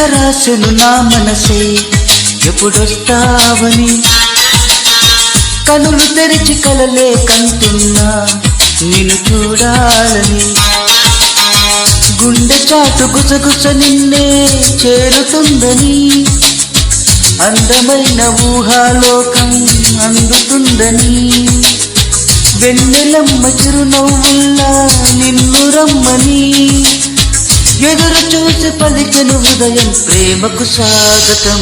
రాసెను నా మనసే ఎప్పుడొస్తావని కనులు తెరిచి కలలే కంటున్నా నిన్ను చూడాలని గుండె చాటు గుసగుస నిన్నే చేరుతుందని అందమైన ఊహాలోకం అందుతుందని వెన్నెలమ్మ చిరునవ్వుల్లా నిన్ను రమ్మని ఎదురు చూసి పలికెను ఉదయం ప్రేమకు స్వాగతం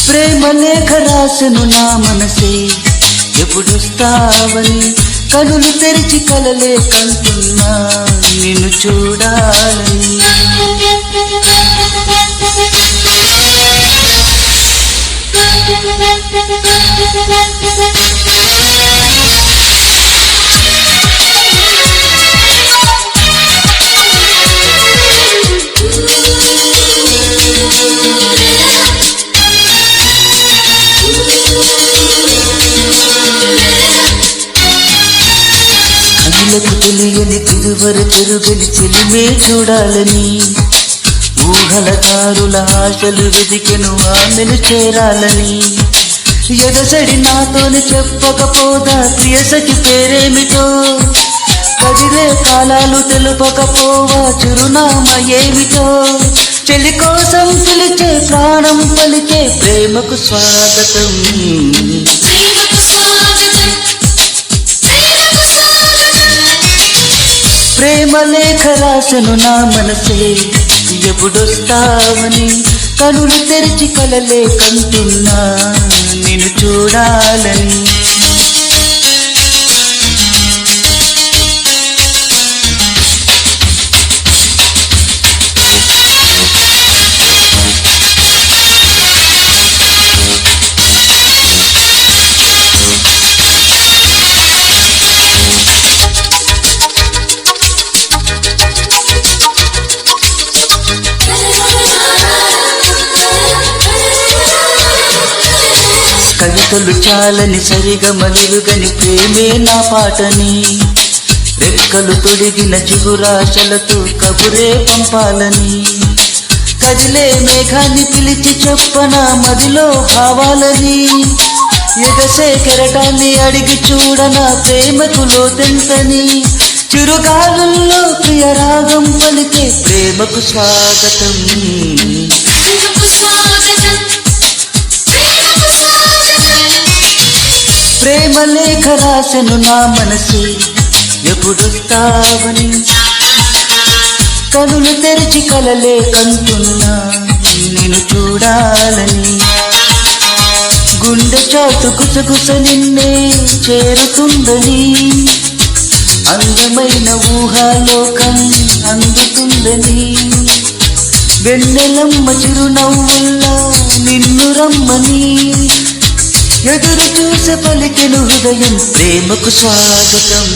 ప్రేమ లేఖ రాసెను నా మనసే ఎప్పుడొస్తావని కనులు తెరిచి కలలే కంటున్నా నిన్ను చూడాలని కనులకు తెలియని తిరువరు చెరుగని చెలిమే చూడాలని ఊహల దారుల ఆశలు వెతికెను ఆమెను చేరాలని ఎదసడి నాతోని చెప్పకపోదా ప్రియసఖి పేరేమిటో కదిలే కాలాలు తెలుపకపోవా చిరునామా ఏమిటో చెలి కోసం పిలిచే ప్రాణం పలికే ప్రేమకు స్వాగతం ప్రేమ లేఖ రాసెను నా మనసే ఎప్పుడొస్తావని కనులు తెరిచి కలలే కంటున్నా నిన్ను చూడాలని కవితలు చాలని సరిగా మలుగని ప్రేమే నా పాటని రెక్కలు తొడిగిన చిగురాశలతో కబురే పంపాలని కదిలే మేఘాన్ని పిలిచి చెప్పన మదిలో భావాలని ఎగసే కెరటాన్ని అడిగి చూడన ప్రేమకు లోతెంతని చిరుగాలుల్లో ప్రియ రాగం పలికే ప్రేమకు స్వాగతం ప్రేమ లేఖ రాసెను నా మనసే ఎప్పుడొస్తావని కనులు తెరిచి కలలే కంటున్నా నిన్ను చూడాలని గుండె చాటు గుసగుస నిన్నే చేరుతుందని అందమైన ఊహాలోకం అందుతుందని వెన్నెలమ్మ చిరునవ్వుల్లా నిన్ను రమ్మని ఎదురు చూసే పలికెను హృదయం ప్రేమకు స్వాగతం